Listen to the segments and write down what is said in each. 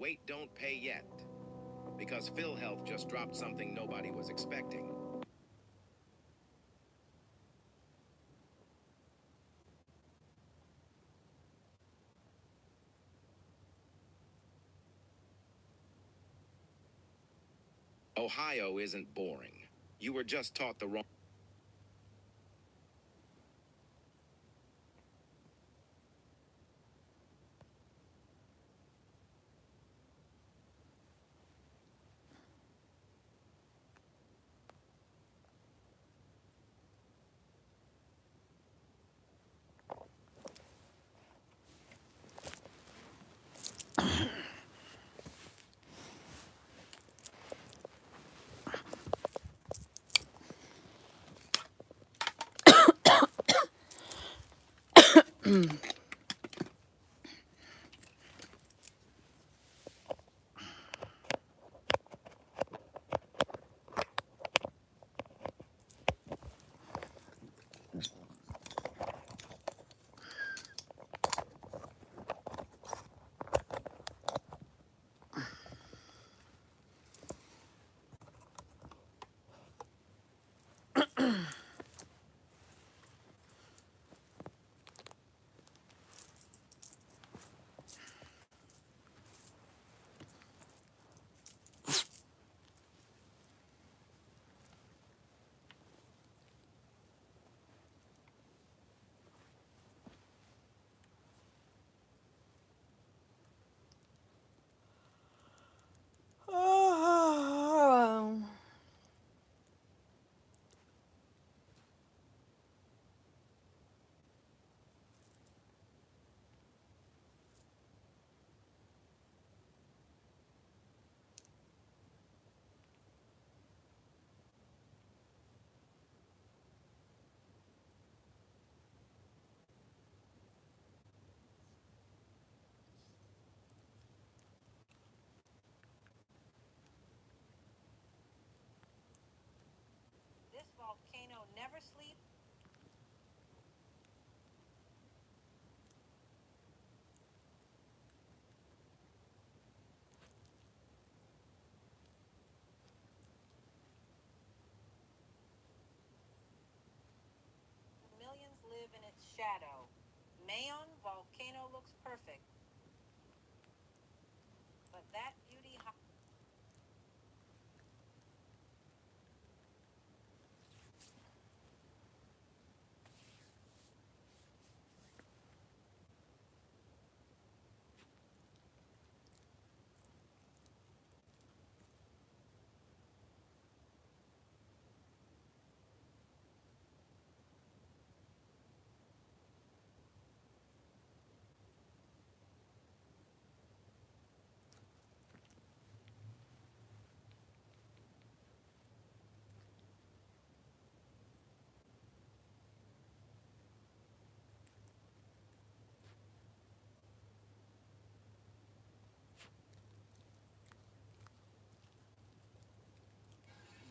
Wait, don't pay yet. Because PhilHealth just dropped something nobody was expecting. Ohio isn't boring. You were just taught the wrong... This volcano never sleeps. Millions live in its shadow. Mayon volcano looks perfect, but that beauty...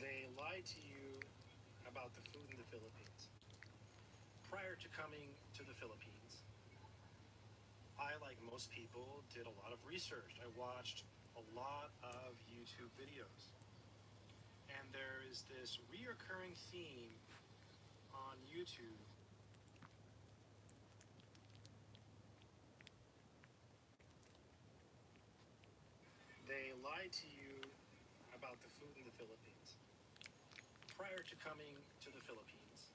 They lie to you about the food in the Philippines. Prior to coming to the Philippines, I, like most people, did a lot of research. I watched a lot of YouTube videos. And there is this reoccurring theme on YouTube. They lie to you about the food in the Philippines. Prior to coming to the Philippines,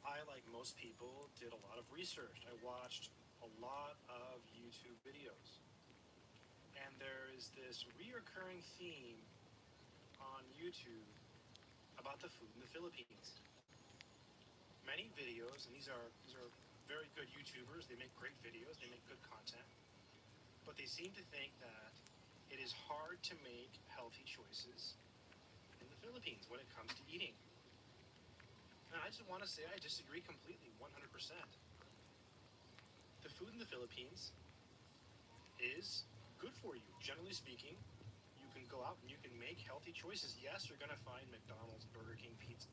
I, like most people, did a lot of research. I watched a lot of YouTube videos. And there is this reoccurring theme on YouTube about the food in the Philippines. Many videos, and these are very good YouTubers, they make great videos, they make good content, but they seem to think that it is hard to make healthy choices in the Philippines when it comes to eating. And I just want to say I disagree completely, 100%. The food in the Philippines is good for you, generally speaking. You can go out and you can make healthy choices. Yes, you're going to find McDonald's, Burger King, pizza.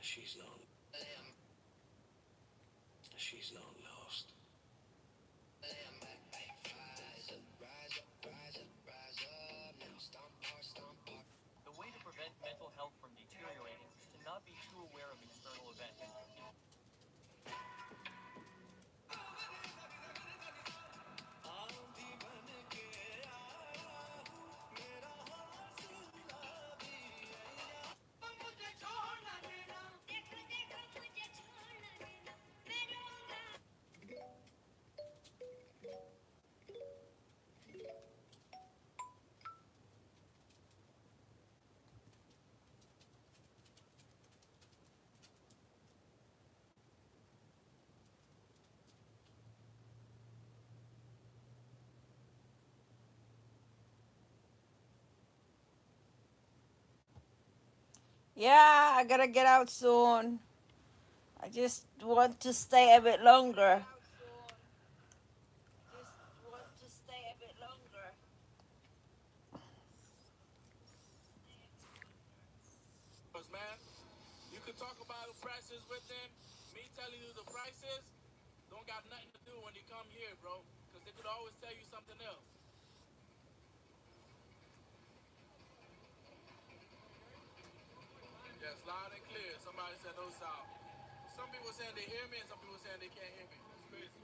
She's long. She's long lost. The way to prevent mental health from deteriorating is to not be too aware of external events. Yeah, I gotta get out soon. I just want to stay a bit longer. Man, you could talk about the prices with them. Me telling you the prices don't got nothing to do when you come here, bro. Because they could always tell you something else. Yes, loud and clear. Somebody said no sound. Some people saying they hear me and some people saying they can't hear me. It's crazy.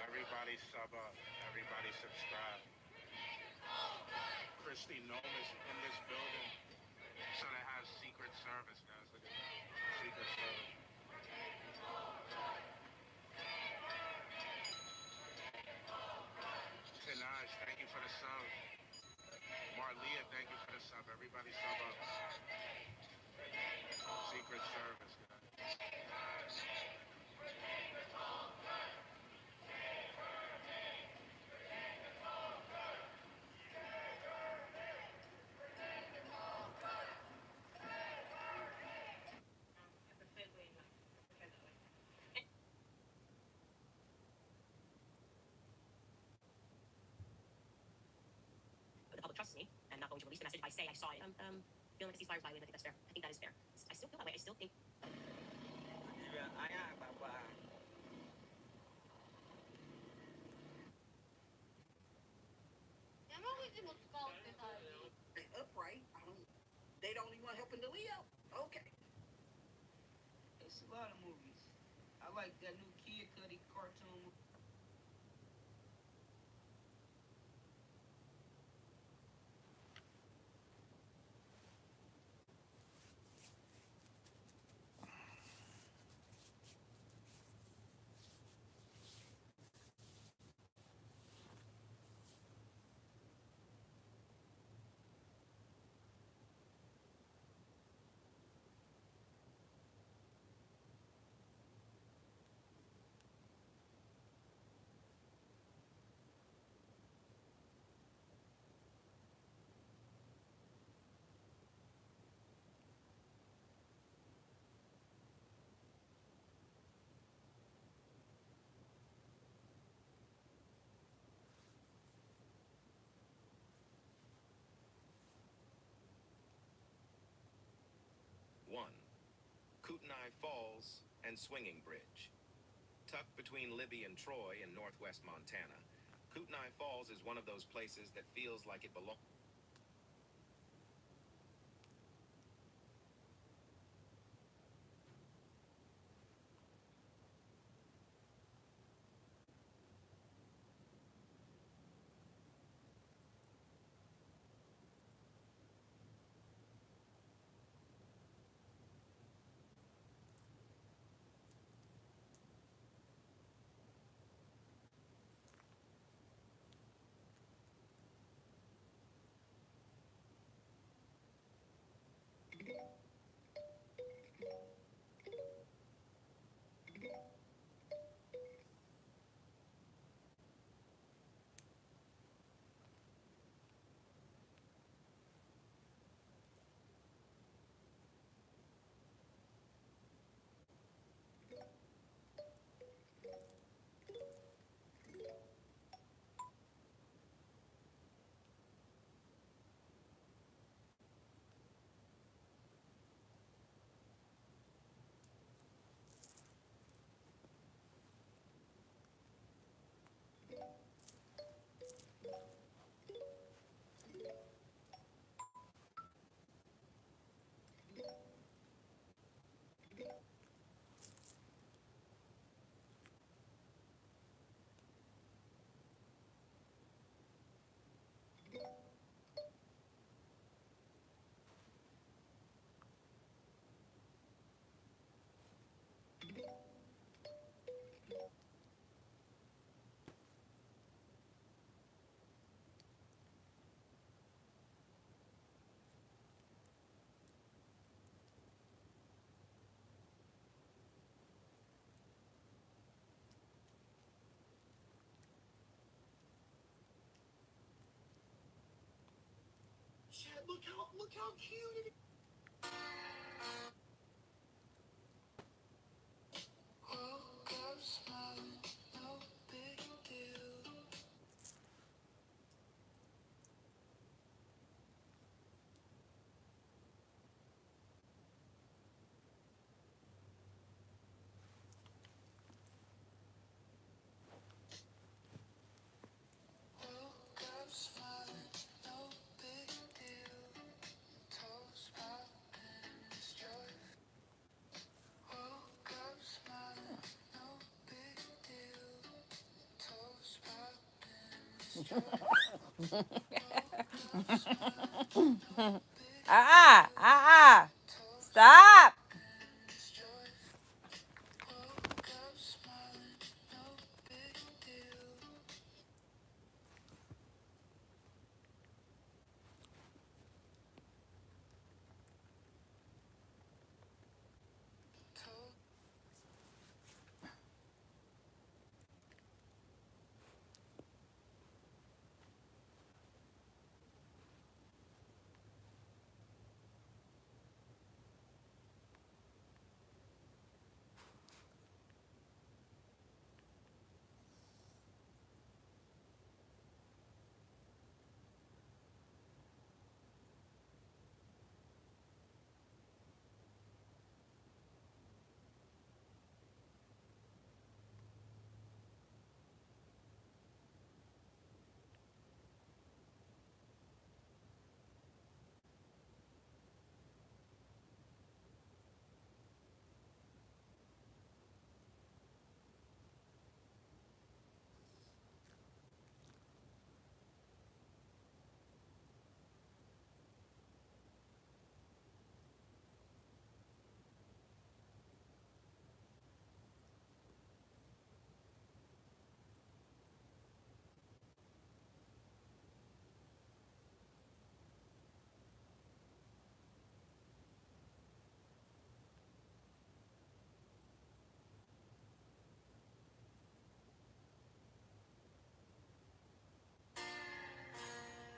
Everybody sub up. Everybody subscribe. Christy Nome is in this building. So they have Secret Service, guys. Look at that. Secret Service. Tinaj, thank you for the sub. Marlia, thank you for the sub. Everybody sub up. Secret Service, guys. The public trusts me. I'm not going to release the message if I say I saw it. Feeling like the ceasefire is violated. I think that's fair. I think that is fair. I still feel that way. I still think. Upright. They don't even want helping the Leo. Okay. It's a lot of movies. I like that new Kid Cudi cartoon. One, Kootenai Falls and Swinging Bridge. Tucked between Libby and Troy in northwest Montana, Kootenai Falls is one of those places that feels like it belongs. look how cute it is. Woke up smiling, no big deal. Woke up smiling, no big deal. Toes popping, this joy. Woke up smiling, no big deal. Toes popping, this joy. Stop. Woke up smiling, no big deal.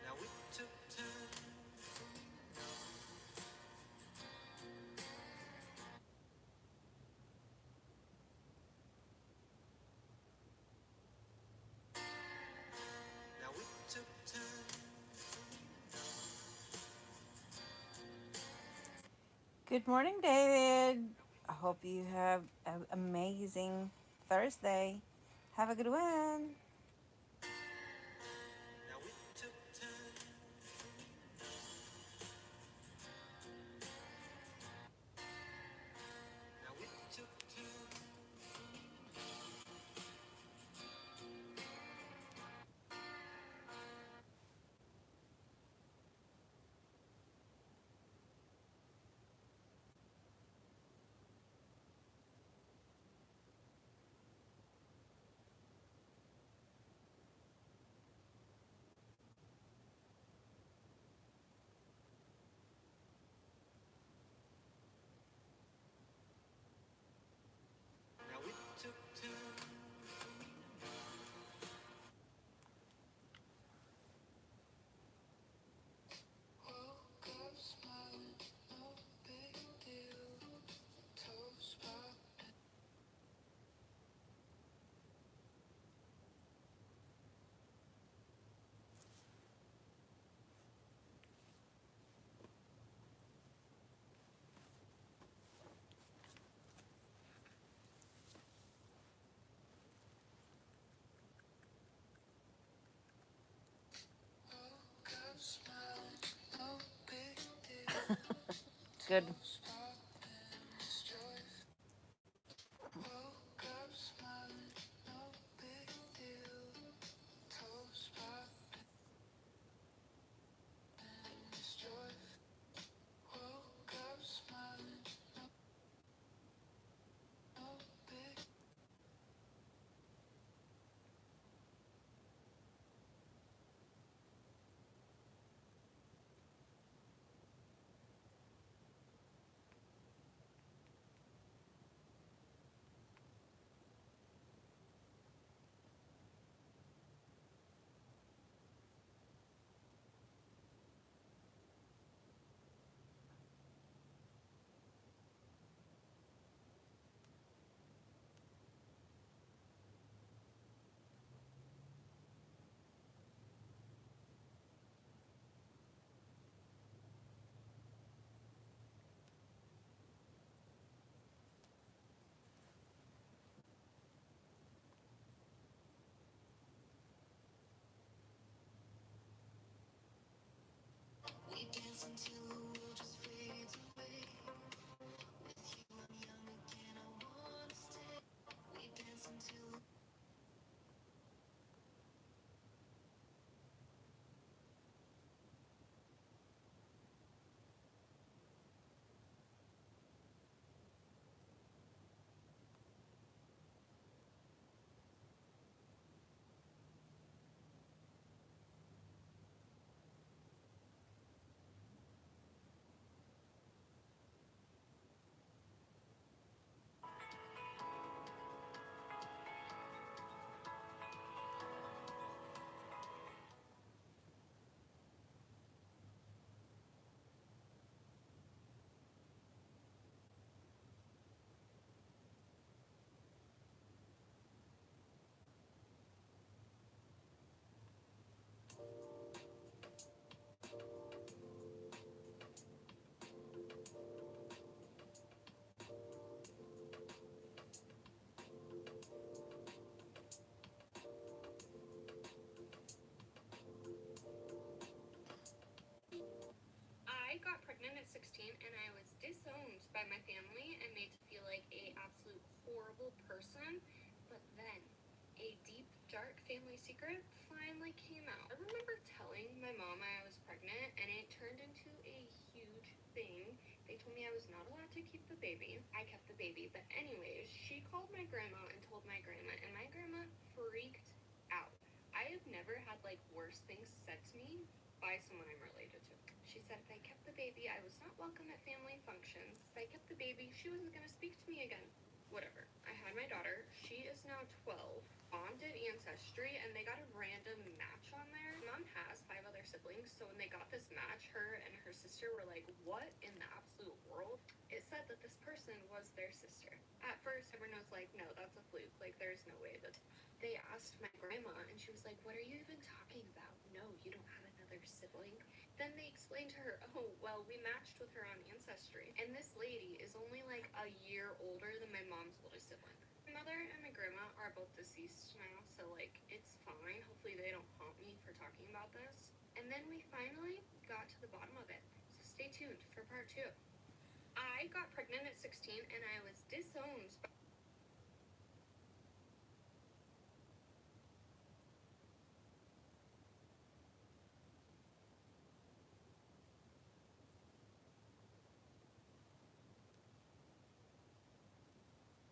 Now we took time. Now we took time. Good morning, David. I hope you have an amazing Thursday. Have a good one. Now we took time. Now we took time. Now we took time. Woke up smiling, no big deal. Toes popping. Woke up smiling, no big deal. Good. Toes popping, this joy. Woke up smiling, no big deal. Toes popping, this joy. Woke up smiling, no big. got pregnant at 16 and I was disowned by my family and made to feel like a absolute horrible person. But then a deep, dark family secret finally came out. I remember telling my mom I was pregnant and it turned into a huge thing. They told me I was not allowed to keep the baby. I kept the baby. But anyways, she called my grandma and told my grandma, and my grandma freaked out. I have never had like worse things said to me by someone I'm related to. She said if I kept the baby, I was not welcome at family functions. If I kept the baby, she wasn't going to speak to me again. Whatever. I had my daughter. She is now 12. Mom did Ancestry, and they got a random match on there. Mom has 5 other siblings, so when they got this match, her and her sister were like, what in the absolute world? It said that this person was their sister. At first, everyone was like, no, that's a fluke. Like, there's no way that... They asked my grandma, and she was like, what are you even talking about? No, you don't have another sibling. Then they explained to her, oh, well, we matched with her on Ancestry. And this lady is only like a year older than my mom's oldest sibling. My mother and my grandma are both deceased now, so like, it's fine. Hopefully they don't haunt me for talking about this. And then we finally got to the bottom of it. So stay tuned for part 2. I got pregnant at 16 and I was disowned by...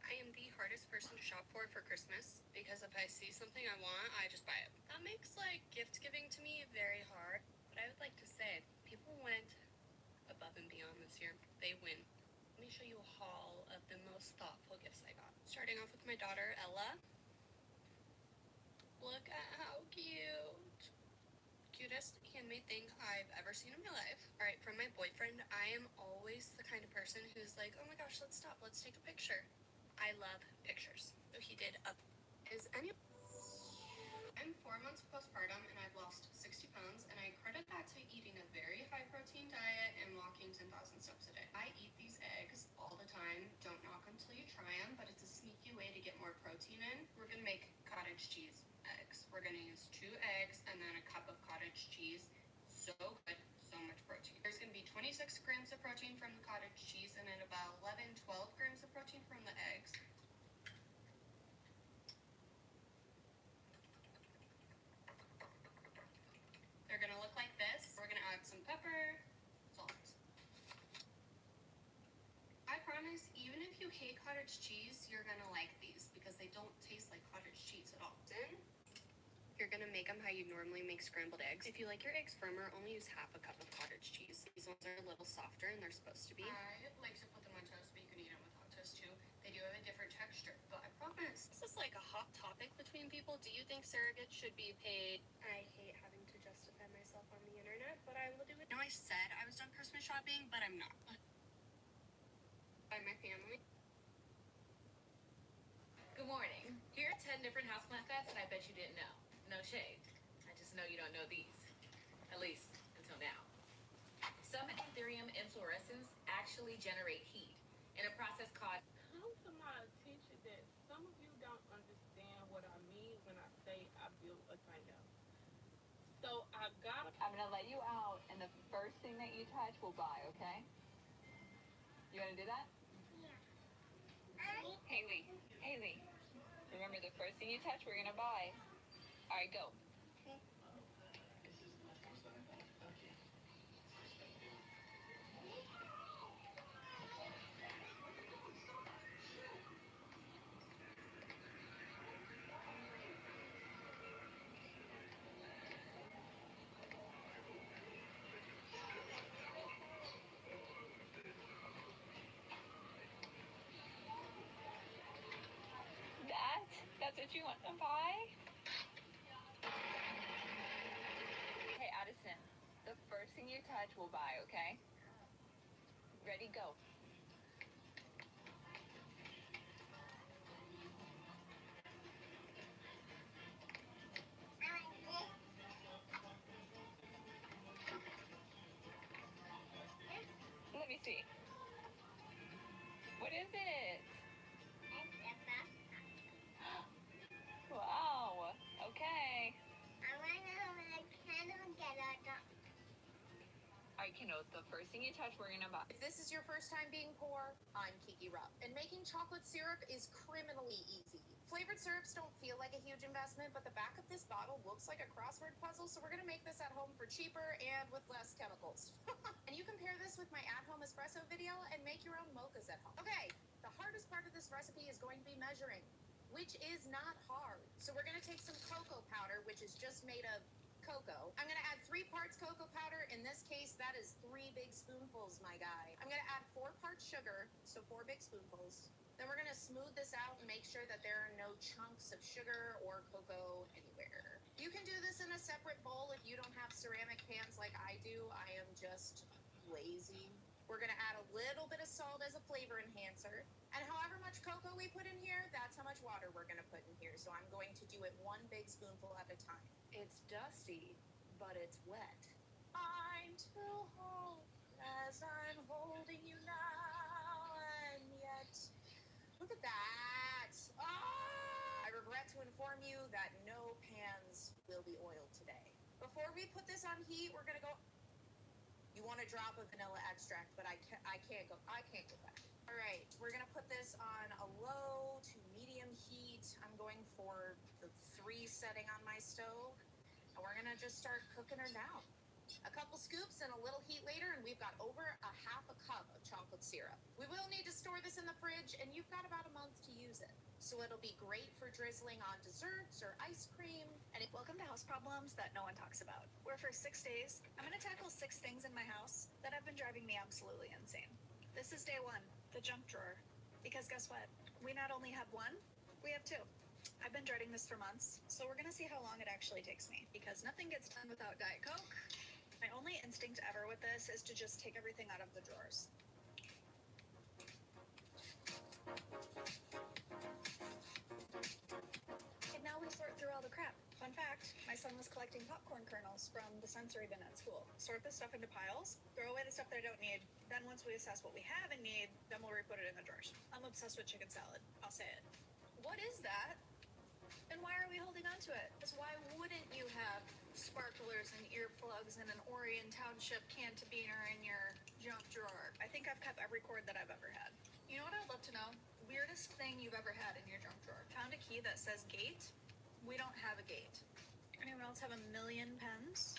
I am the hardest person to shop for Christmas because if I see something I want, I just buy it. That makes like gift giving to me very hard. But I would like to say, people went above and beyond this year. They win. Let me show you a haul of the most thoughtful gifts I got. Starting off with my daughter, Ella. Look at how cute. Cutest handmade thing I've ever seen in my life. Alright, from my boyfriend, I am always the kind of person who's like, oh my gosh, let's stop, let's take a picture. I love pictures. So he did a... I'm 4 months postpartum and I've lost 60 pounds, and I credit that to eating a very high protein diet and walking 10,000 steps a day. I eat these eggs all the time. Don't knock them till you try them, but it's a sneaky way to get more protein in. We're gonna make cottage cheese eggs. We're gonna use 2 eggs and then a cup of cottage cheese. So good, so much protein. There's gonna be 26 grams of protein from the cottage cheese and then about 11-12 grams of protein from the eggs. They're gonna look like this. We're gonna add some pepper, salt. I promise, even if you hate cottage cheese, you're gonna like these because they don't taste like cottage cheese at all. Then you're gonna make them how you normally make scrambled eggs. If you like your eggs firmer, only use half a cup of cottage cheese. These ones are a little softer and they're supposed to be. I like to put them on toast, but you can eat them with hot toast too. They do have a different texture, but I promise. This is like a hot topic between people. Do you think surrogates should be paid? I hate having to justify myself on the internet, but I will do it. No, I said I was done Christmas shopping, but I'm not. By my family. Good morning. Here are 10 different houseplant facts that I bet you didn't know. No shade. I just know you don't know these. At least until now. Some Anthurium inflorescens actually generate heat in a process called... Come to my attention that some of you don't understand what I mean when I say I built a tiny house. So I got... I'm gonna let you out, and the first thing that you touch will buy, okay? You gonna do that? Yeah. Haley. Remember, the first thing you touch, we're gonna buy. All right, go. That's what you want to buy? Hey, Addison, the first thing you touch will buy, okay? Ready, go. Let me see. What is it? Wow. Okay. I want to get a dog. Are right, Keno, the first thing you touch, we're gonna buy. If this is your first time being poor, I'm Kiki Rupp, and making chocolate syrup is criminally easy. Flavored syrups don't feel like a huge investment, but the back of this bottle looks like a crossword puzzle, so we're gonna make this at home for cheaper and with less chemicals. And you can pair this with my at-home espresso video and make your own mochas at home. Okay, the hardest part of this recipe is going to be measuring, which is not hard. So we're gonna take some cocoa powder, which is just made of cocoa. I'm gonna add 3 parts cocoa powder. In this case, that is 3 big spoonfuls, my guy. I'm gonna add 4 parts sugar, so 4 big spoonfuls. Then we're gonna smooth this out and make sure that there are no chunks of sugar or cocoa anywhere. You can do this in a separate bowl if you don't have ceramic pans like I do. I am just lazy. We're gonna add a little bit of salt as a flavor enhancer. And however much cocoa we put in here, that's how much water we're gonna put in here. So I'm going to do it 1 big spoonful at a time. It's dusty, but it's wet. I'm too hot as I'm holding you now, and yet, look at that. I regret to inform you that no pans will be oiled today. Before we put this on heat, we're gonna go. You want a drop of vanilla extract, but I can't go back. All right, we're gonna put this on a low to medium heat. I'm going for the 3 setting on my stove, and we're gonna just start cooking her down. A couple scoops and a little heat later, and we've got over a half a cup of chocolate syrup. We will need to store this in the fridge, and you've got about a month to use it. So it'll be great for drizzling on desserts or ice cream. And welcome to House Problems that no one talks about, where for 6 days, I'm gonna tackle 6 things in my house that have been driving me absolutely insane. This is day 1, the junk drawer. Because guess what? We not only have 1, we have 2. I've been dreading this for months, so we're gonna see how long it actually takes me. Because nothing gets done without Diet Coke. My only instinct ever with this is to just take everything out of the drawers. And now we sort through all the crap. Fun fact, my son was collecting popcorn kernels from the sensory bin at school. Sort this stuff into piles, throw away the stuff that I don't need. Then once we assess what we have and need, then we'll re-put it in the drawers. I'm obsessed with chicken salad. I'll say it. What is that? And why are we holding on to it? Because why wouldn't you have sparklers and earplugs and an Orion Township cantabiner in your junk drawer? I think I've kept every cord that I've ever had. You know what I'd love to know? Weirdest thing you've ever had in your junk drawer. Found a key that says gate. We don't have a gate. Anyone else have a million pens?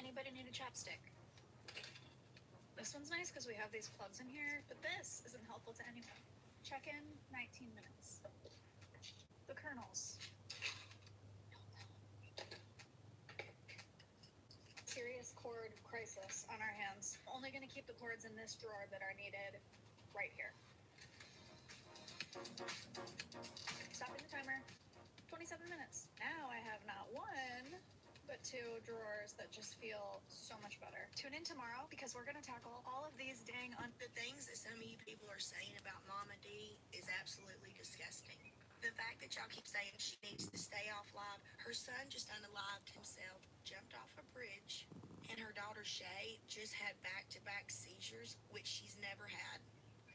Anybody need a chapstick? This one's nice because we have these plugs in here, but this isn't helpful to anyone. Check in 19 minutes. The kernels. Serious cord crisis on our hands. Only gonna keep the cords in this drawer that are needed right here. Stopping the timer. 27 minutes. Now I have not 1, but 2 drawers that just feel so much better. Tune in tomorrow because we're gonna tackle all of these dang The things that some of you people are saying about Mama D is absolutely disgusting. The fact that y'all keep saying she needs to stay off live. Her son just unalived himself, jumped off a bridge, and her daughter Shay just had back-to-back seizures, which she's never had.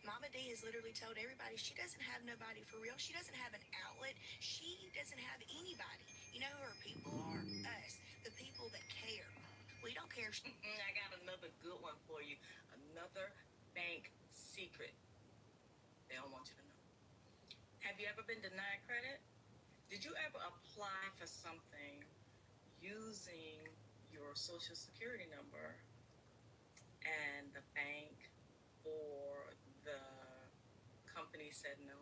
Mama D has literally told everybody she doesn't have nobody for real. She doesn't have an outlet. She doesn't have anybody. You know who her people are? Us, the people that care. We don't care. I got another good one for you. Another bank secret. They don't want you to know. Have you ever been denied credit? Did you ever apply for something using your social security number and the bank or the company said no?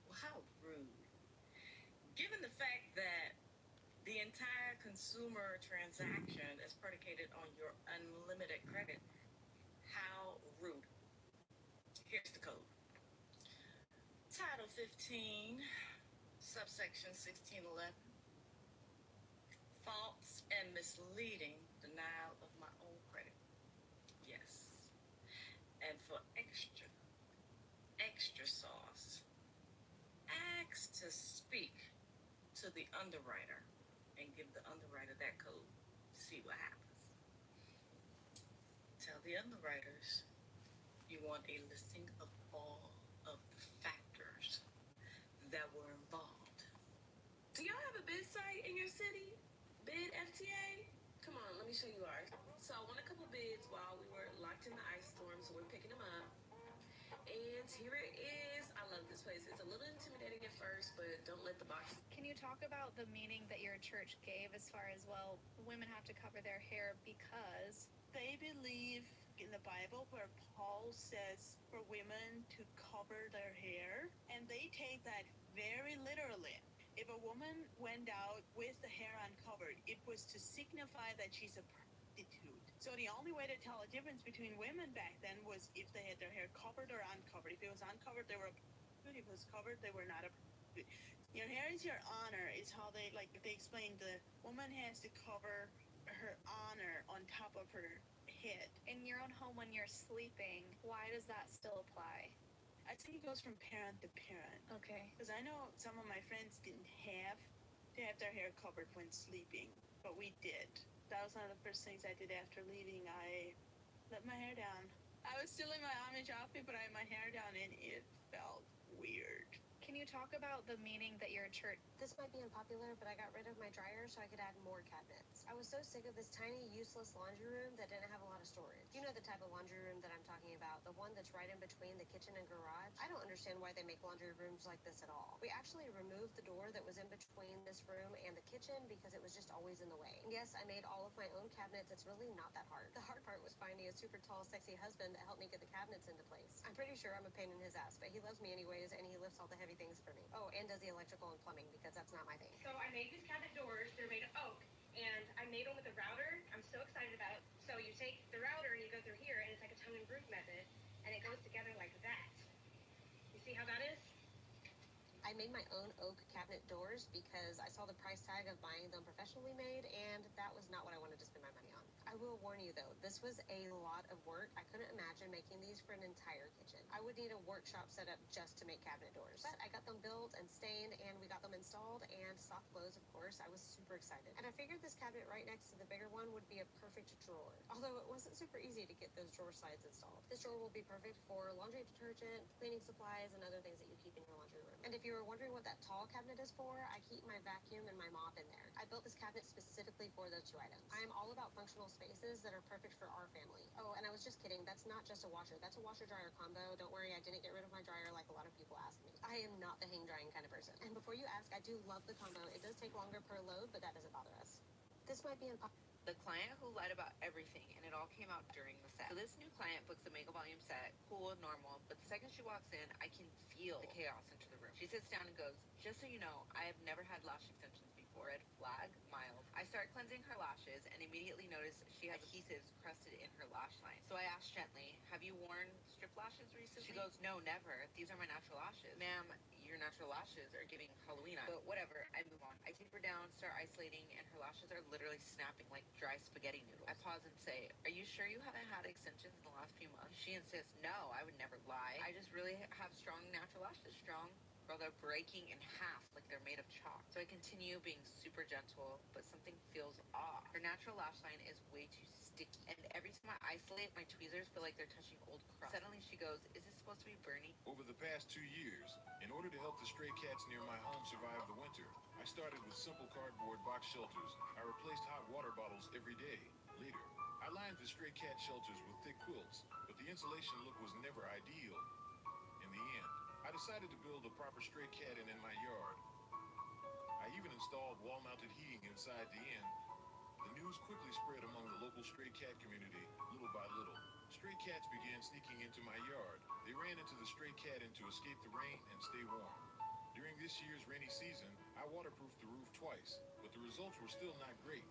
Well, how rude. Given the fact that the entire consumer transaction is predicated on your unlimited credit, how rude. Here's the code. Title 15, subsection 1611. False and misleading denial of my own credit. Yes. And for extra sauce, ask to speak to the underwriter and give the underwriter that code. See what happens. Tell the underwriters you want a listing of all of the factors that were involved. Do y'all have a bid site in your city? Bid FTA? Come on, let me show you ours. So I won a couple bids while we were locked in the ice storm, so we're picking them up. And here it is. I love this place. It's a little intimidating at first, but don't let the box. Can you talk about the meaning that your church gave as far as, well, women have to cover their hair because They believe in the Bible where Paul says for women to cover their hair, and they take that very literally. If a woman went out with the hair uncovered, it was to signify that she's a prostitute. So the only way to tell a difference between women back then was if they had their hair covered or uncovered. If it was uncovered, they were a prostitute. If it was covered, they were not a prostitute. Your hair is your honor, is how they explain the woman has to cover her honor on top of her head. in your own home when you're sleeping, why does that still apply? I think it goes from parent to parent. Okay. Because I know some of my friends didn't have to have their hair covered when sleeping, but we did. That was one of the first things I did after leaving. I let my hair down. I was still in my Amish outfit, but I had my hair down, and it felt weird. Can you talk about the meaning that your church... This might be unpopular, but I got rid of my dryer so I could add more cabinets. I was so sick of this tiny, useless laundry room that didn't have a lot of storage. You know the type of laundry room that I'm talking about, the one that's right in between the kitchen and garage? I don't understand why they make laundry rooms like this at all. We actually removed the door that was in between this room and the kitchen because it was just always in the way. And yes, I made all of my own cabinets. It's really not that hard. The hard part was finding a super tall, sexy husband that helped me get the cabinets into place. I'm pretty sure I'm a pain in his ass, but he loves me anyways, and he lifts all the heavy things for me. Oh, and does the electrical and plumbing, because that's not my thing. So I made these cabinet doors. They're made of oak, and I made them with a router. I'm so excited about it. So you take the router and you go through here, and it's like a tongue and groove method, and it goes together like that. You see how that is? I made my own oak cabinet doors because I saw the price tag of buying them professionally made, and that was not what I wanted to spend my money on. I will warn you though, this was a lot of work. I couldn't imagine making these for an entire kitchen. I would need a workshop set up just to make cabinet doors. But I got them built and stained, and we got them installed and soft close, of course. I was super excited. And I figured this cabinet right next to the bigger one would be a perfect drawer. Although it wasn't super easy to get those drawer slides installed. This drawer will be perfect for laundry detergent, cleaning supplies, and other things that you keep in your laundry room. And if you were wondering what that tall cabinet is for, I keep my vacuum and my mop in there. I built this cabinet specifically for those two items. I am all about functional spaces that are perfect for our family. Oh, and I was just kidding. That's not just a washer. That's a washer-dryer combo. Don't worry, I didn't get rid of my dryer like a lot of people ask me. I am not the hang-drying kind of person. And before you ask, I do love the combo. It does take longer per load, but that doesn't bother us. This might be the client who lied about everything, and it all came out during the set. So this new client books a mega volume set, cool, normal, but the second she walks in, I can feel the chaos into the room. She sits down and goes, "Just so you know, I have never had lash extensions before. Red flag, mild." I start cleansing her lashes and immediately notice she has adhesives crusted in her lash line. So I ask gently, "Have you worn strip lashes recently?" She goes, "No, never. These are my natural lashes." "Ma'am, your natural lashes are giving Halloween eyes." But whatever, I move on. I take her down, start isolating, and her lashes are literally snapping like dry spaghetti noodles. I pause and say, "Are you sure you haven't had extensions in the last few months?" She insists, "No, I would never lie. I just really have strong natural lashes. Strong. Girl, they're breaking in half like they're made of chalk." So I continue being super gentle, but something feels off. Her natural lash line is way too sticky, and every time I isolate, my tweezers feel like they're touching old crust. Suddenly she goes, "Is this supposed to be Bernie?" Over the past 2 years, in order to help the stray cats near my home survive the winter, I started with simple cardboard box shelters. I replaced hot water bottles every day. Later, I lined the stray cat shelters with thick quilts, but the insulation look was never ideal. In the end, I decided to build a proper stray cat inn in my yard. I even installed wall-mounted heating inside the inn. The news quickly spread among the local stray cat community, little by little. Stray cats began sneaking into my yard. They ran into the stray cat inn to escape the rain and stay warm. During this year's rainy season, I waterproofed the roof twice, but the results were still not great.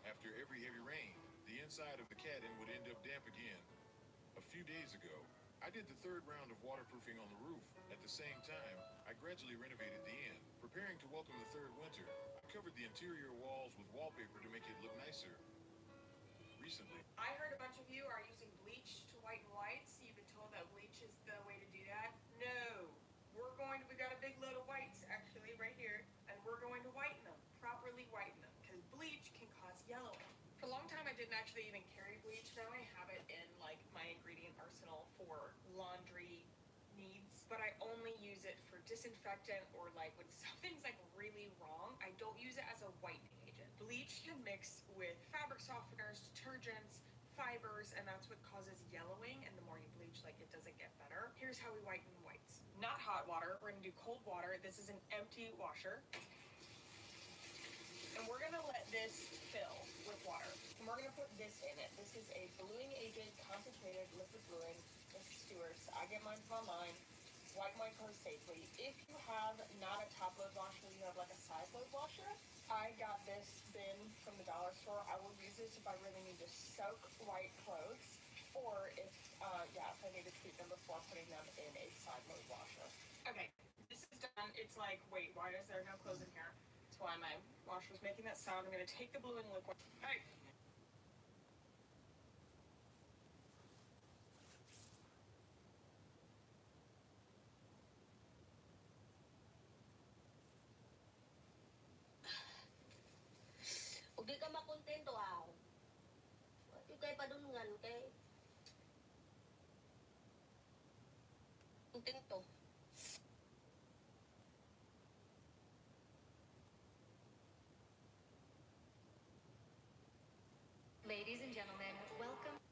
After every heavy rain, the inside of the cat inn would end up damp again. A few days ago, I did the third round of waterproofing on the roof. At the same time, I gradually renovated the inn. Preparing to welcome the third winter, I covered the interior walls with wallpaper to make it look nicer. Recently, I heard a bunch of you are using bleach to whiten whites. You've been told that bleach is the way to do that. No. We got a big load of whites actually right here, and we're going to whiten them, properly whiten them, because bleach can cause yellowing. For a long time I didn't actually even carry bleach. Now I have it in like my ingredient arsenal for laundry needs, but I only use it for disinfectant or like when something's like really wrong. I don't use it as a whitening agent. Bleach can mix with fabric softeners, detergents, fibers, and that's what causes yellowing, and the more you bleach, like, it doesn't get better. Here's how we whiten whites. Not hot water, we're gonna do cold water. This is an empty washer. And we're gonna let this fill with water. And we're gonna put this in it. This is a bluing agent concentrated liquid bluing. This is Stewart's. I get mine from online. Wipe my clothes safely. If you have not a top load washer, you have like a side load washer. I got this bin from the dollar store. I will use this if I really need to soak white clothes, or if I need to treat them before putting them in a side load washer. Okay, this is done. It's like, wait, why is there no clothes in here? That's why my washer was making that sound. I'm gonna take the bluing liquid. Hey. Kung di ka makontento di kay padulungan kay kontento. Ladies and gentlemen, welcome.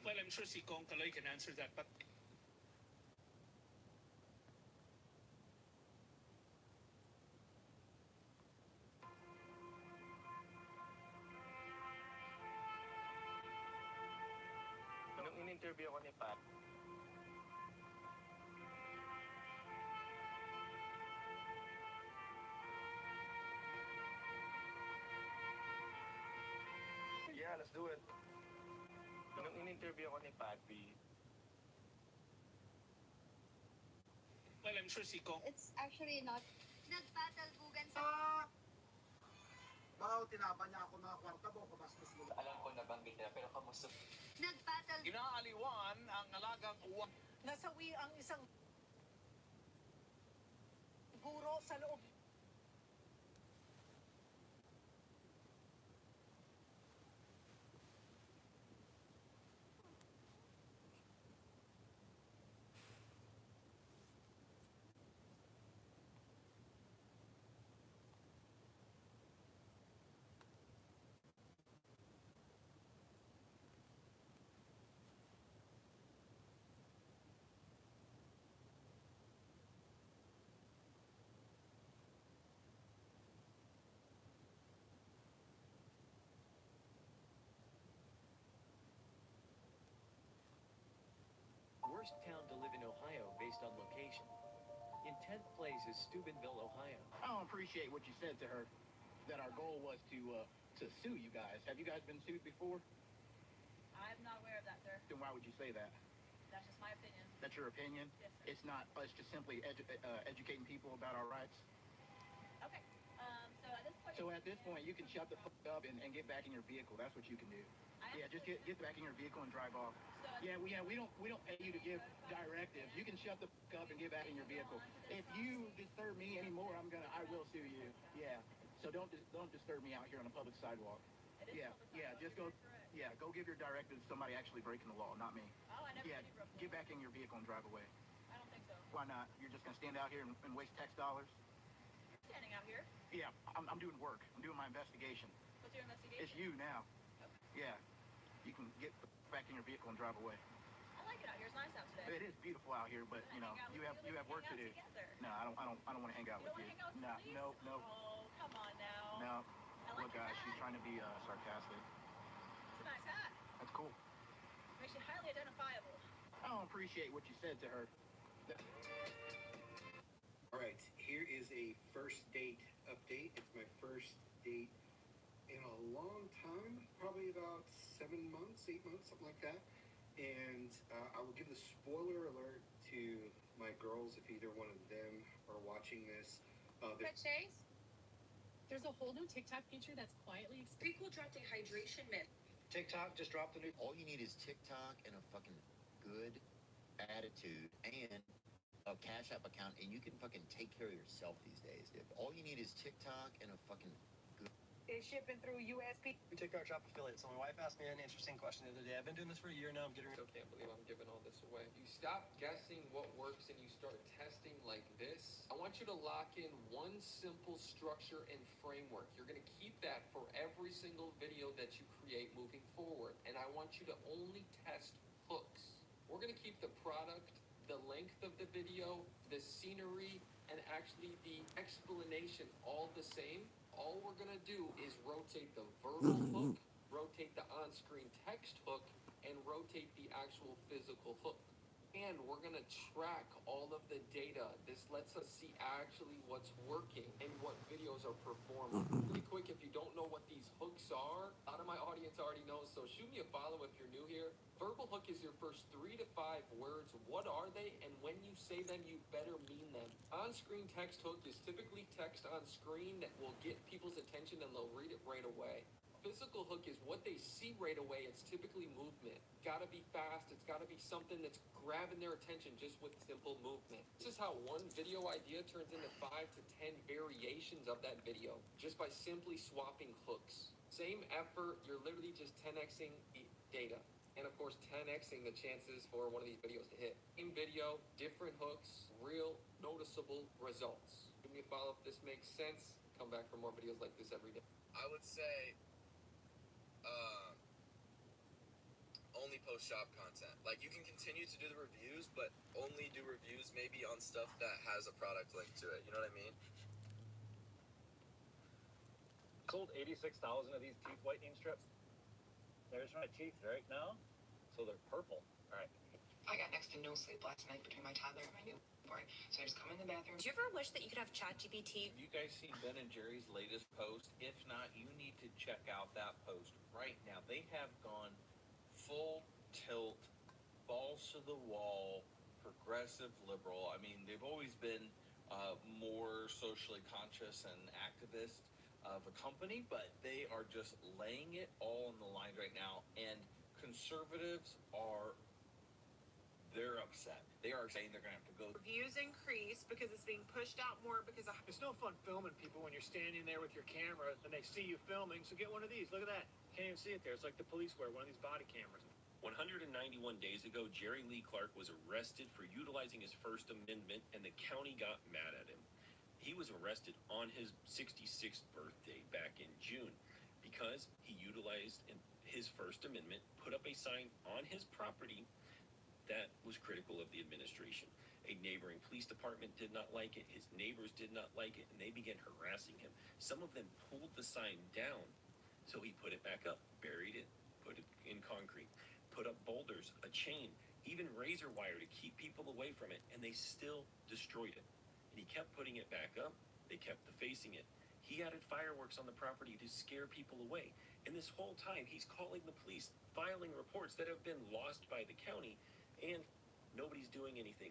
Well, I'm sure si Kong Kaloy can answer that, but Nung in-interview ko ni Pat, yeah, let's do it. Nung in-interview ko ni Patty, well, I'm sure si Kong. It's actually not. Nagpatalbugan sa... Bao, tinapa niya ako mga kwarta mo, kabastos mo. alam ko nabanggit na, pero kamusta? Nagpatal... Inaaliwan ang alagang uwak. Nasawi ang isang guro sa loob. Worst town to live in Ohio based on location. In 10th place is Steubenville, Ohio. I don't appreciate what you said to her, that our goal was to sue you guys. Have you guys been sued before? I'm not aware of that, sir. Then why would you say that? That's just my opinion. That's your opinion? Yes, sir. It's not us just simply educating people about our rights? Okay. So at this point, you can shut the fuck up and get back in your vehicle. That's what you can do. Yeah, just get back in your vehicle and drive off. We don't pay you to give directives. You can shut the fuck up and get back in your vehicle. If you disturb me anymore, I will sue you. Yeah. So don't disturb me out here on a public sidewalk. Just go give your directives to somebody actually breaking the law, not me. Oh, I never said you broke the law. Get back in your vehicle and drive away. I don't think so. Why not? You're just gonna stand out here and waste tax dollars? You're standing out here. Yeah, I'm doing work. I'm doing my investigation. What's your investigation? It's you now. Yeah. You can get back in your vehicle and drive away. I like it out here. It's nice out today. It is beautiful out here, but you have work to do. No, I don't want to hang out with you. No. Oh, come on now. No. I like Look, guys, she's trying to be sarcastic. It's a nice hat. That's cool. Makes you highly identifiable. I don't appreciate what you said to her. All right, here is a first date update. It's my first date in a long time, probably about 7 months, 8 months, something like that. And I will give the spoiler alert to my girls if either one of them are watching this. Chase, there's a whole new TikTok feature that's quietly... People dropped a hydration myth. TikTok just dropped a new... All you need is TikTok and a fucking good attitude and a Cash App account, and you can fucking take care of yourself these days, dude. All you need is TikTok and a fucking good... is shipping through USP. We TikTok shop affiliate. So my wife asked me an interesting question the other day. I've been doing this for a year now. I'm getting. I still can't believe I'm giving all this away. You stop guessing what works and you start testing like this. I want you to lock in one simple structure and framework. You're going to keep that for every single video that you create moving forward. And I want you to only test hooks. We're going to keep the product, the length of the video, the scenery, and actually the explanation all the same. All we're going to do is rotate the verbal hook, rotate the on-screen text hook, and rotate the actual physical hook. And we're going to track all of the data. This lets us see actually what's working and what videos are performing. Really quick, if you don't know what these hooks are, a lot of my audience already knows, so shoot me a follow if you're new here. Verbal hook is your first 3 to 5 words. What are they? And when you say them, you better mean them. On-screen text hook is typically text on screen that will get people's attention and they'll read it right away. Physical hook is what they see right away. It's typically movement. It's got to be fast. It's got to be something that's grabbing their attention just with simple movement. This is how one video idea turns into 5 to 10 variations of that video just by simply swapping hooks. Same effort, you're literally just 10xing the data. And of course, 10xing the chances for one of these videos to hit. Same video, different hooks, real noticeable results. Give me a follow if this makes sense. Come back for more videos like this every day. I would say only post shop content. Like, you can continue to do the reviews, but only do reviews maybe on stuff that has a product link to it. You know what I mean? Sold 86,000 of these teeth whitening strips. There's my teeth right now, so they're purple. All right. I got next to no sleep last night between my toddler and my newborn, so I just come in the bathroom. Do you ever wish that you could have ChatGPT? Have you guys seen Ben & Jerry's latest post? If not, you need to check out that post right now. They have gone full tilt, balls to the wall, progressive liberal. I mean, they've always been more socially conscious and activist of a company, but they are just laying it all on the line right now. And conservatives they're upset. They are saying they're going to have to go. Reviews increase because it's being pushed out more because of... It's no fun filming people when you're standing there with your camera and they see you filming, so get one of these. Look at that. Can't even see it there. It's like the police wear one of these body cameras. 191 days ago, Jerry Lee Clark was arrested for utilizing his First Amendment, and the county got mad at him. He was arrested on his 66th birthday back in June because he utilized his First Amendment, put up a sign on his property that was critical of the administration. A neighboring police department did not like it. His neighbors did not like it, and they began harassing him. Some of them pulled the sign down, so he put it back up, buried it, put it in concrete, put up boulders, a chain, even razor wire to keep people away from it, and they still destroyed it. And he kept putting it back up. They kept defacing it. He added fireworks on the property to scare people away. And this whole time, he's calling the police, filing reports that have been lost by the county, and nobody's doing anything.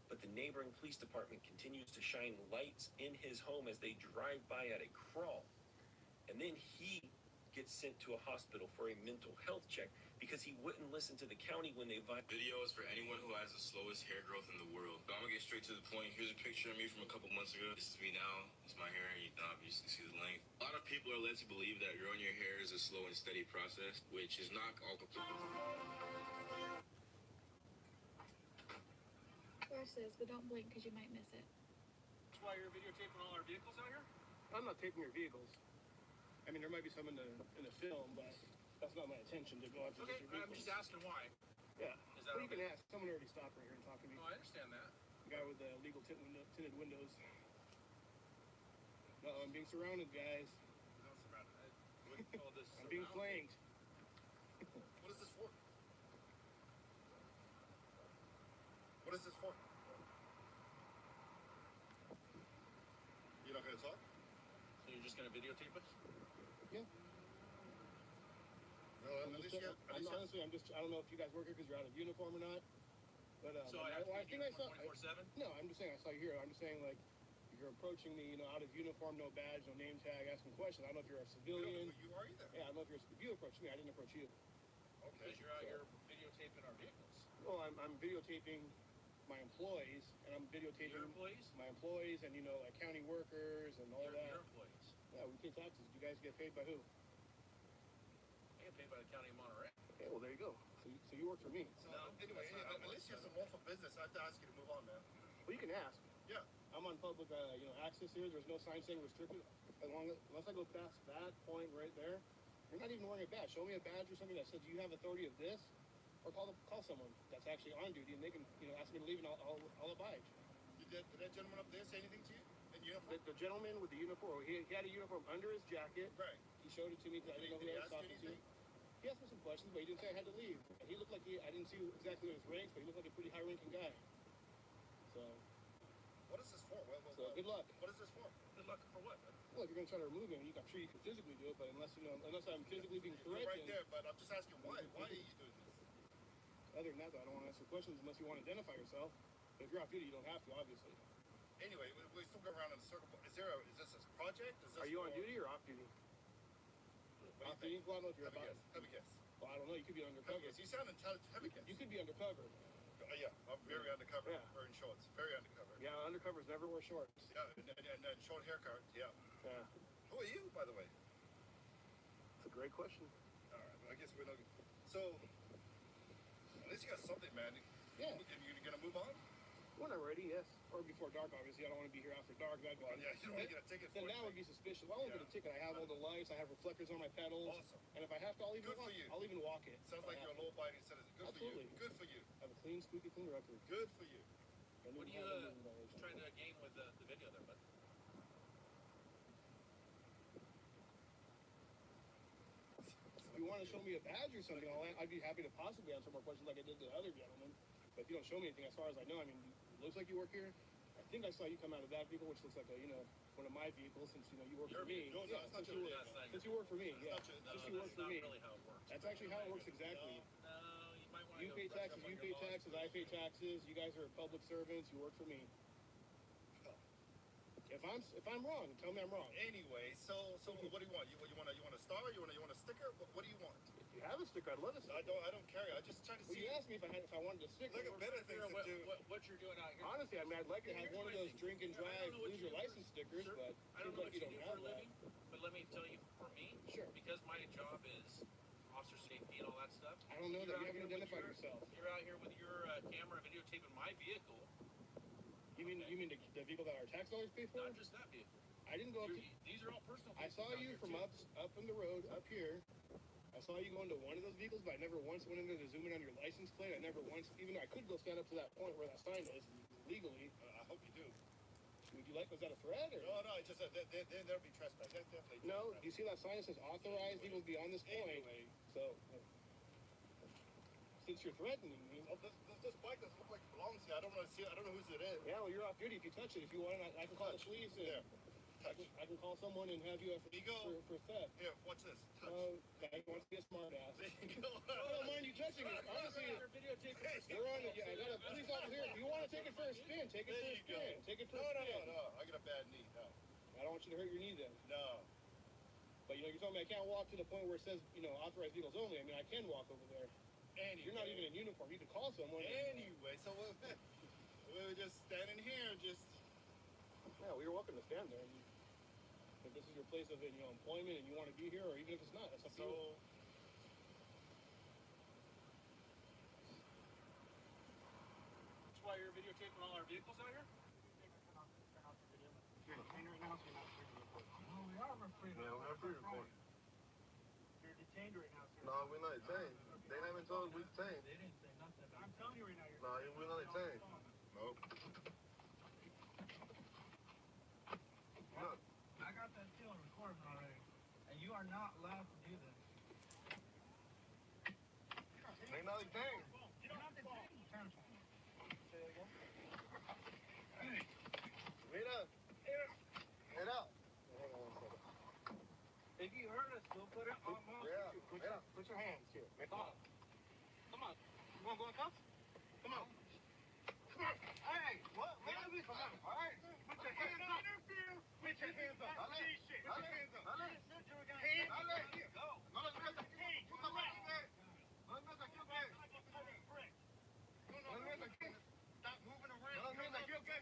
But the neighboring police department continues to shine lights in his home as they drive by at a crawl. And then he gets sent to a hospital for a mental health check because he wouldn't listen to the county when they Video is for anyone who has the slowest hair growth in the world. I'm gonna get straight to the point. Here's a picture of me from a couple months ago. This is me now. It's my hair. You can obviously see the length. A lot of people are led to believe that growing your hair is a slow and steady process, which is not all complete. Watch this, but don't blink because you might miss it. That's why you're videotaping all our vehicles out here? I'm not taping your vehicles. I mean, there might be some in the film, but that's not my intention to go out to your vehicles. I'm just asking why. Yeah. Well, you can ask. Someone already stopped right here and talked to me. Oh, I understand that. The guy with the illegal tinted windows. No, I'm being surrounded, guys. I'm surrounded. I wouldn't call this I'm being flanked. What is this for? What is this for? You're not gonna talk? So you're just gonna videotape us? Yeah. No, honestly, I don't know if you guys work here because you're out of uniform or not. But so I think I saw 24/7? No, I'm just saying I saw you here. I'm just saying, like, you're approaching me, out of uniform, no badge, no name tag, asking questions. I don't know if you're a civilian. You are either. Yeah, I don't know if you approached me. I didn't approach you. Okay. Because you're out here videotaping our vehicles. Well, I'm videotaping my employees, and I'm videotaping your employees? My employees, and like county workers and all that. Your employees. Yeah, we pay taxes. You guys get paid by who? I get paid by the county of Monterey. Okay, well, there you go. So you work for me. No, Anyway, at least you have some lawful business. I have to ask you to move on, man. Well, you can ask. Yeah. I'm on public, access here. There's no sign saying restricted. Unless I go past that point right there, you're not even wearing a badge. Show me a badge or something that says you have authority of this, or call someone that's actually on duty, and they can, ask me to leave, and I'll abide. Did that gentleman up there say anything to you? In uniform? The gentleman with the uniform, he had a uniform under his jacket. Right. He showed it to me because I didn't know who I was talking to. He asked me some questions, but he didn't say I had to leave. And he looked like I didn't see exactly his ranks, but he looked like a pretty high-ranking guy. So. What is this for? Good luck. What is this for? Good luck for what? Well, if you're going to try to remove me, I'm sure you can physically do it, but unless I'm physically being correct. You're right there, but I'm just asking why. Why are you doing this? Other than that, though, I don't want to answer questions unless you want to identify yourself. But if you're off duty, you don't have to, obviously. Anyway, we still go around in a circle. Is this a project? Are you on duty or off duty? Off duty? Well, I don't know if you're about. Have a guess. Well, I don't know. You could be undercover. You sound intelligent. Have a guess. You could be undercover. Yeah, I'm very undercover. Yeah. Wearing shorts. Very undercover. Yeah, undercovers never wear shorts. Yeah, and short haircut. Yeah. Yeah. Who are you, by the way? It's a great question. All right, I guess we're not. So, at least you got something, man. Yeah. You're gonna move on? When I'm ready, yes. Or before dark, obviously. I don't want to be here after dark. Yeah, you don't want to get a ticket for it. Then that would be suspicious. Well, I won't get a ticket. I have all the lights. I have reflectors on my pedals. Awesome. And if I have to, I'll even walk. I'll even walk it. Sounds like you're a law-abiding citizen. Good Absolutely. for you. Good for you. I have a clean, squeaky clean record. Good for you. What are you trying to gain with the video there, bud? If you want to show me a badge or something, I'd be happy to possibly answer more questions like I did to the other gentleman. But if you don't show me anything, as far as I know, I mean, it looks like you work here. I think I saw you come out of that vehicle, which looks like one of my vehicles, since you work for me. No, yeah, that's not your vehicle. Since you work for me, yeah. Since you work for me. Really how it works. That's actually how it works exactly. No, you might want to You pay taxes, I pay taxes. You guys are public servants. You work for me. If I'm wrong, tell me I'm wrong. Anyway, so what do you want? You want a star? You want a sticker? What do you want? If you have a sticker, I'd love a sticker. I don't carry. I just trying to see. You asked me if I wanted a sticker. Look at better things to do. What you're doing out here? Honestly, I mean, I'd like to have one of those drink and drive lose your license stickers, but I don't know what you do for a that. living, but let me tell you, for me, because my job is officer safety and all that stuff. I don't know that you haven't identified yourself. You're out here with your camera videotaping my vehicle. You mean the vehicle that our tax dollars pay for? Not just that vehicle. I didn't go up. These are all personal. I saw you from up in the road up here. I saw you go into one of those vehicles, but I never once went in there to zoom in on your license plate. I never once, even though I could go stand up to that point where that sign is legally. I hope you do. Would you like? Was that a threat or? No. It's just there'll be trespass. That's definitely. No. Do you see that sign that says authorized vehicles beyond this point? Anyway. So, since you're threatening me. Oh, this bike doesn't look like it belongs here. I don't know whose it is. Yeah, well, you're off duty. If you touch it, if you want, I can call the police. There. I can call someone and have you for theft. Here, watch this. Touch. I want to be a smart ass. There you go. I don't mind you touching it. Honestly, we're on it. Yeah, I got a police officer here. If you want to take it for a spin, take it for a spin. Take it for a spin. No. I got a bad knee. No. I don't want you to hurt your knee then. No. But you're telling me I can't walk to the point where it says, authorized vehicles only. I mean, I can walk over there. Anyway. You're not even in uniform. You can call someone. Anyway, so we were just standing here, just. Yeah, we were welcome to stand there. If this is your place of employment and you want to be here, or even if it's not, that's up to you. That's why you're videotaping all our vehicles out here? You're detained right now, so you're not free to report. No, we are free to report. Yeah, we're free to report. You're detained right now, sir. No, we're not detained. They haven't told us we're detained. They didn't say nothing. I'm telling you right now, you're we're not detained. Nope. Look. I got that deal on recording already, and you are not allowed to do this. They not detained. You don't have to turn phone. Say it again. Mira. Get up. If you hurt us, we'll put it on most. Yeah. Put your hands here. Come on. You want to go in cuffs? Come on. Hey, what? Come on. All right. Put your hands up. Put your hands up. Put your hands up. Go. No les metas aquí. Tú estás aquí, güey. No les metas aquí, güey. No les metas aquí. Stop moving around. No les metas aquí, okay?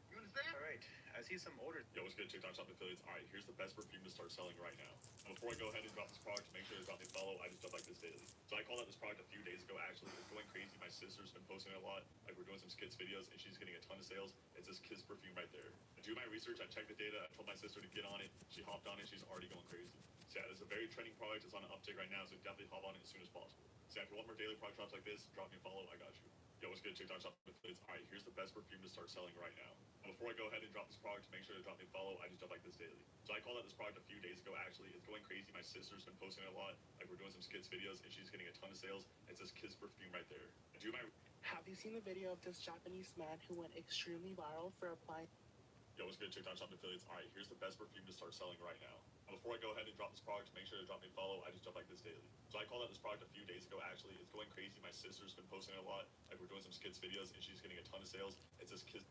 You understand? All right. I see some older. Yo, what's good, TikTok Shop affiliates? All right, here's the best perfume to start selling right now. And before I go ahead and drop this product, make sure to drop me a follow. I just drop like this daily. So I called out this product a few days ago. Actually, it's going crazy. My sister's been posting it a lot. Like we're doing some kids videos, and she's getting a ton of sales. It's this kids perfume right there. I do my research. I checked the data. I told my sister to get on it. She hopped on it. She's already going crazy. So yeah, it's a very trending product. It's on an uptick right now, so definitely hop on it as soon as possible. So yeah, if you want more daily product drops like this, drop me a follow. I got you. Yo, what's good, TikTok Shop affiliates? All right, here's the best perfume to start selling right now. And before I go ahead and drop this product, make sure to drop me a follow. I just drop like this daily. So I called out this product a few days ago. Actually, it's going crazy. My sister's been posting it a lot. Like we're doing some kids videos, and she's getting a ton of sales. It's this kids perfume right there. I do my. Have you seen the video of this Japanese man who went extremely viral for applying? Yo, what's good, TikTok Shop affiliates? All right, here's the best perfume to start selling right now. And before I go ahead and drop this product, make sure to drop me a follow. I just drop like this daily. So I called out this product a few days ago. Actually, it's going crazy. My sister's been posting it a lot. Like we're doing some kids videos, and she's getting a ton of sales. It's this kids.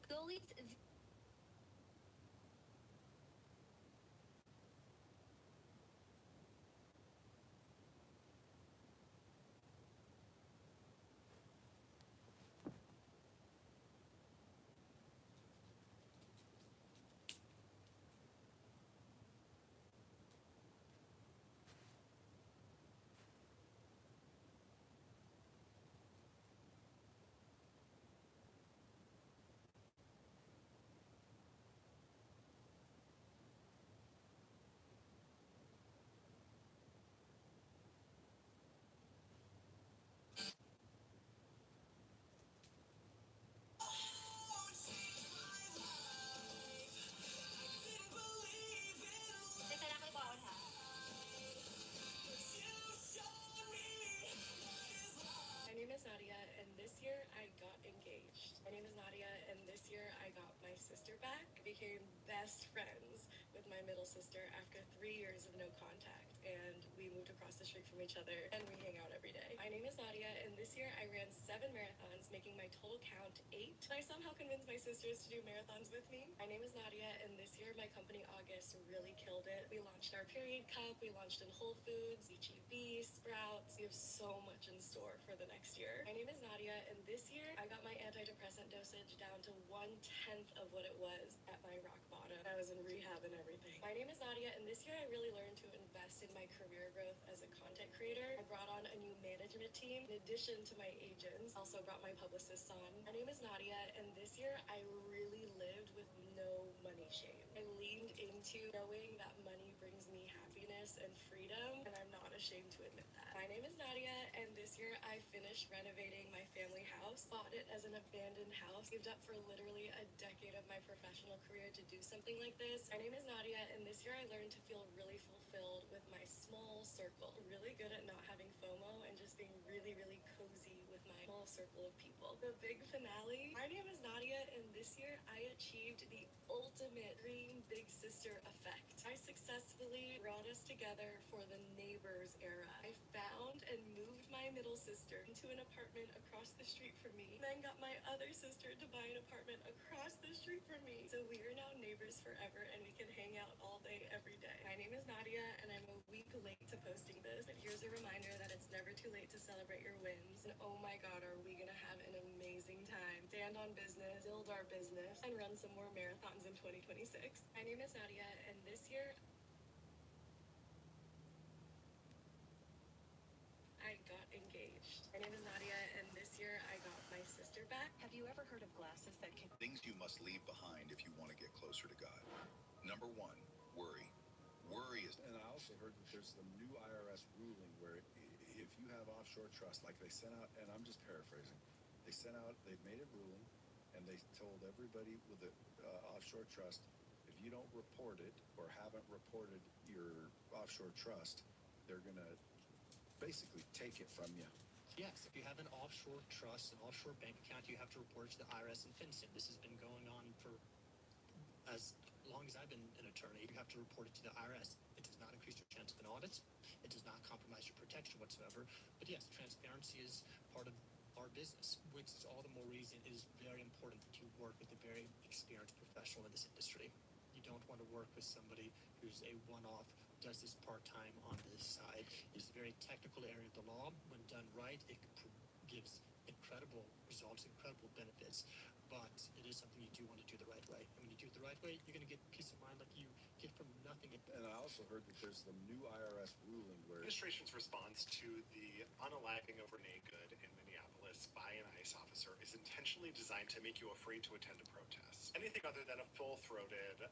Goalies. sister back. I became best friends with my middle sister after 3 years of no contact. And we moved across the street from each other and we hang out every day. My name is Nadia, and this year I ran 7 marathons, making my total count 8. I somehow convinced my sisters to do marathons with me. My name is Nadia, and this year my company August really killed it. We launched our period cup, we launched in Whole Foods, HEB, Sprouts. We have so much in store for the next year. My name is Nadia, and this year I got my antidepressant dosage down to 1/10 of what it was at my rock bottom. I was in rehab and everything. My name is Nadia, and this year I really learned to invest in my career growth as a content creator. I brought on a new management team in addition to my agents. Also brought my publicist on. My name is Nadia, and this year I really lived with no money shame. I leaned into knowing that money brings me happiness and freedom, and I'm not ashamed to admit that. My name is Nadia, and this year I finished renovating my family house, bought it as an abandoned house, saved up for literally a decade of my professional career to do something like this. My name is Nadia, and this year I learned to feel really fulfilled with my small circle. I'm really good at not having FOMO and just being really, really cozy with my small circle of people. The big finale. My name is Nadia, and this year I achieved the ultimate dream big sister effect. I successfully brought us together for the neighbors era. I found and moved my middle sister into an apartment across the street from me, then got my other sister to buy an apartment across the street from me. So we are now neighbors forever, and we can hang out all day, every day. My name is Nadia, and I'm a week late to posting this, but here's a reminder that it's never too late to celebrate your wins. And oh my God, are we gonna have an amazing time. Stand on business, build our business, and run some more marathons in 2026. My name is Nadia, and this year I got engaged. My name is Nadia, and this year I got my sister back. Have you ever heard of glasses that can... Things you must leave behind if you want to get closer to God. Number 1, worry. Worry is... And I also heard that there's some new IRS ruling where if you have offshore trust, like they sent out, and I'm just paraphrasing, they've made a ruling, and they told everybody with the offshore trust, if you don't report it or haven't reported your offshore trust, they're going to basically take it from you. Yes, if you have an offshore trust, an offshore bank account, you have to report it to the IRS and FinCEN. This has been going on for as long as I've been an attorney. You have to report it to the IRS. It does not increase your chance of an audit. It does not compromise your protection whatsoever. But yes, transparency is part of our business, which is all the more reason it is very important that you work with a very experienced professional in this industry. You don't want to work with somebody who's a one-off, does this part-time on this side. It's a very technical area of the law. When done right, it gives incredible results, incredible benefits, but it is something you do want to do the right way. And when you do it the right way, you're going to get peace of mind like you get from nothing. And I also heard that there's some new IRS ruling where... Administration's response to the unaliving of Renee Good in Minneapolis by an ICE officer is intentionally designed to make you afraid to attend a protest. Anything other than a full-throated,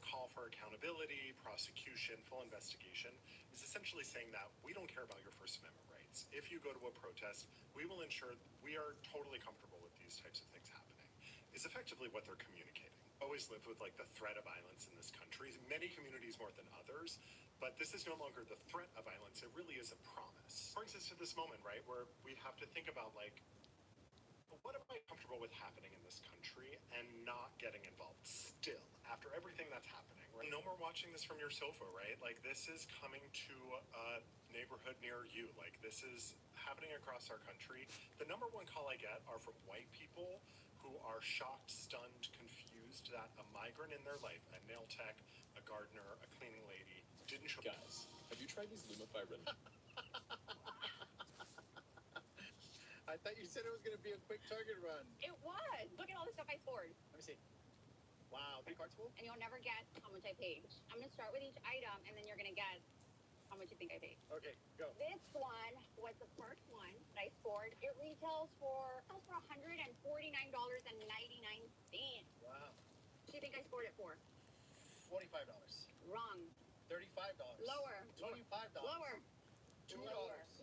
call for accountability, prosecution, full investigation is essentially saying that we don't care about your First Amendment rights. If you go to a protest, we will ensure we are totally comfortable with these types of things happening, is effectively what they're communicating. Always lived with the threat of violence in this country, many communities more than others, but this is no longer the threat of violence, it really is a promise. Brings us to this moment, right, where we have to think about what am I comfortable with happening in this country and not getting involved still after everything that's happening, right? No more watching this from your sofa, right? This is coming to a neighborhood near you. This is happening across our country. The number one call I get are from white people who are shocked, stunned, confused that a migrant in their life, a nail tech, a gardener, a cleaning lady, didn't show. Guys, have you tried these Lumify ribbons? I thought you said it was going to be a quick Target run. It was. Look at all the stuff I scored. Let me see. Wow, 3 carts full? And you'll never guess how much I paid. I'm going to start with each item, and then you're going to guess how much you think I paid. Okay, go. This one was the first one that I scored. It retails for $149.99. Wow. What do you think I scored it for? $45. Wrong. $35. Lower. $25. Lower. $2.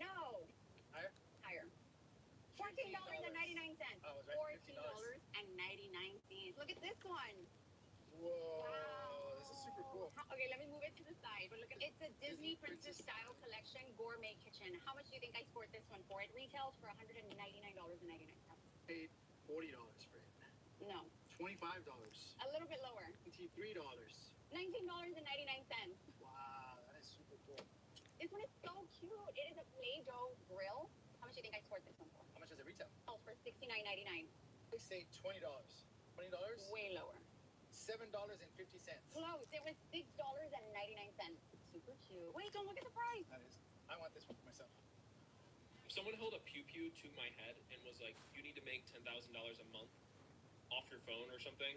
No. Higher? Higher. $14.99. Oh, I was right. $14.99. Look at this one. Whoa. Wow. This is super cool. Okay, let me move it to the side. But look at it's a Disney Princess Style Collection Gourmet Kitchen. How much do you think I scored this one for? It retails for $199.99. Paid $40 for it. No. $25. A little bit lower. $23. $19.99. Wow, that is super cool. This one is so cute. It is a Play-Doh grill. How much do you think I scored this one for? How much does it retail? Oh, for $69.99. I say $20. $20? Way lower. $7.50. Close. It was $6.99. Super cute. Wait, don't look at the price. That is. I want this one for myself. If someone held a pew pew to my head and was like, "You need to make $10,000 a month off your phone or something,"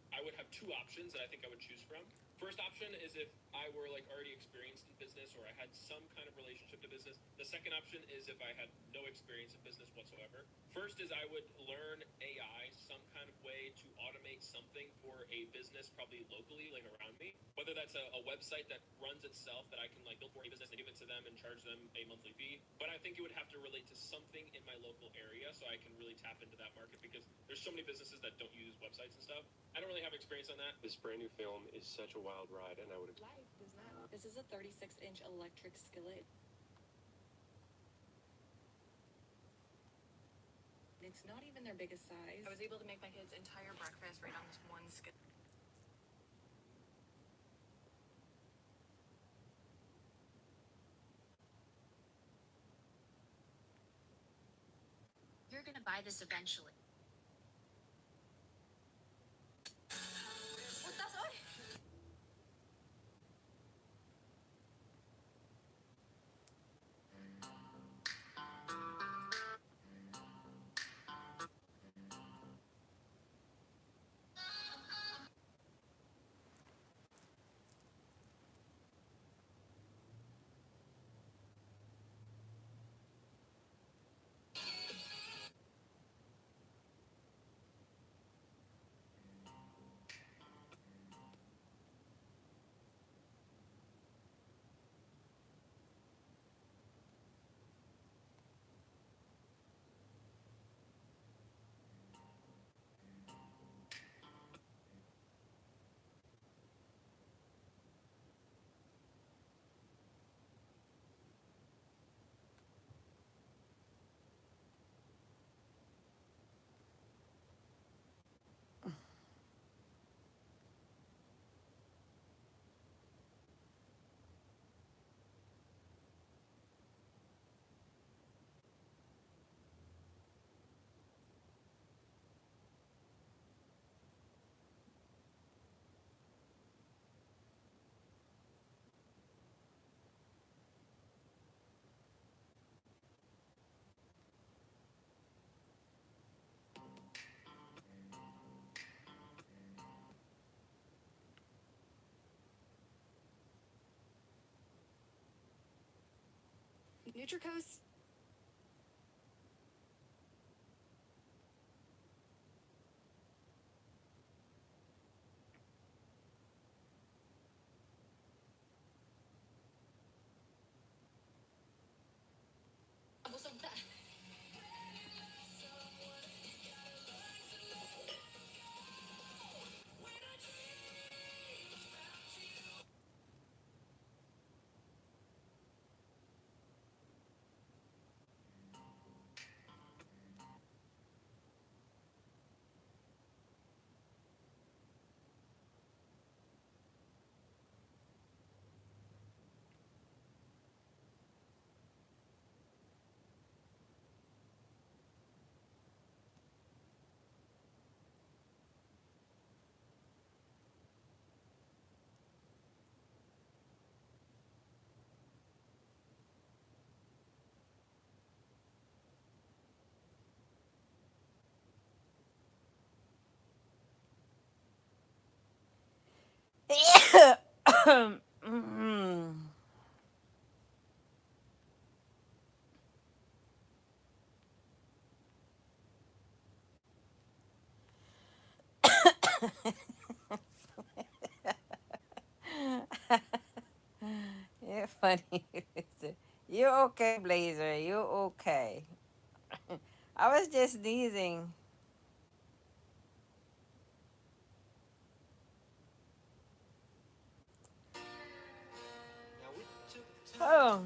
I would have two options that I think I would choose from. First option is if I were like already experienced in business or I had some kind of relationship to business. The second option is if I had no experience in business whatsoever. First is I would learn AI, some kind of way to automate something for a business probably locally, like around me. Whether that's a website that runs itself that I can like build for a business and give it to them and charge them a monthly fee. But I think it would have to relate to something in my local area so I can really tap into that market because there's so many businesses that don't use websites and stuff. I don't really have experience on that. This brand new film is such a wild ride, and I would. Life is that. This is a 36-inch electric skillet. It's not even their biggest size. I was able to make my kids' entire breakfast right on this one skillet. You're gonna buy this eventually. Nutricoast. Busog ta. You're funny. You okay, Blazer? You okay? I was just sneezing. Oh.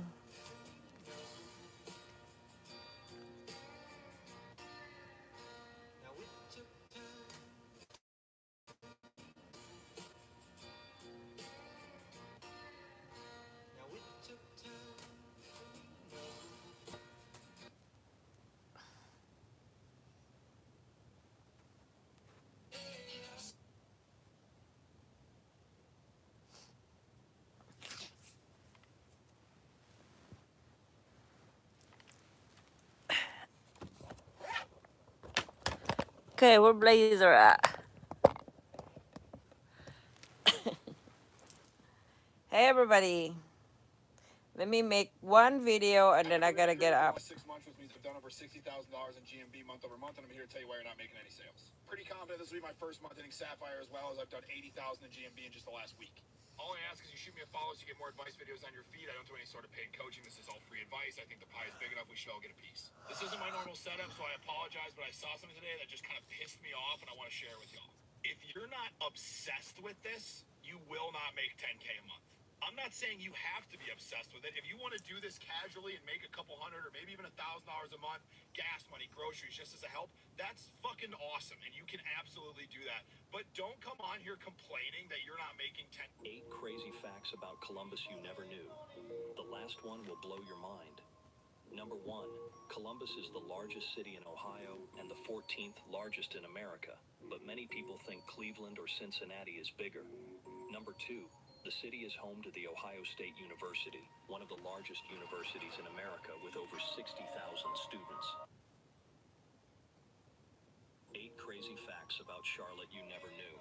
Okay, where Blazer at? Hey everybody. Let me make one video and then I gotta get up. 6 months, which means I've done over $60,000 in GMV month over month, and I'm here to tell you why you're not making any sales. Pretty confident this will be my first month hitting Sapphire as well, as I've done 80,000 in GMV in just the last week. All I ask is you shoot me a follow so you get more advice videos on your feed. I don't do any sort of paid coaching. This is all free advice. I think the pie is big enough. We should all get a piece. This isn't my normal setup, so I apologize, but I saw something today that just kind of pissed me off, and I want to share it with y'all. If you're not obsessed with this, you will not make 10K a month. I'm not saying you have to be obsessed with it. If you want to do this casually and make a couple hundred or maybe even $1,000 a month, gas money, groceries, just as a help, that's fucking awesome. And you can absolutely do that. But don't come on here complaining that you're not making 10. 8 crazy facts about Columbus you never knew. The last one will blow your mind. Number 1, Columbus is the largest city in Ohio and the 14th largest in America. But many people think Cleveland or Cincinnati is bigger. Number 2, the city is home to the Ohio State University, one of the largest universities in America with over 60,000 students. 8 crazy facts about Charlotte you never knew.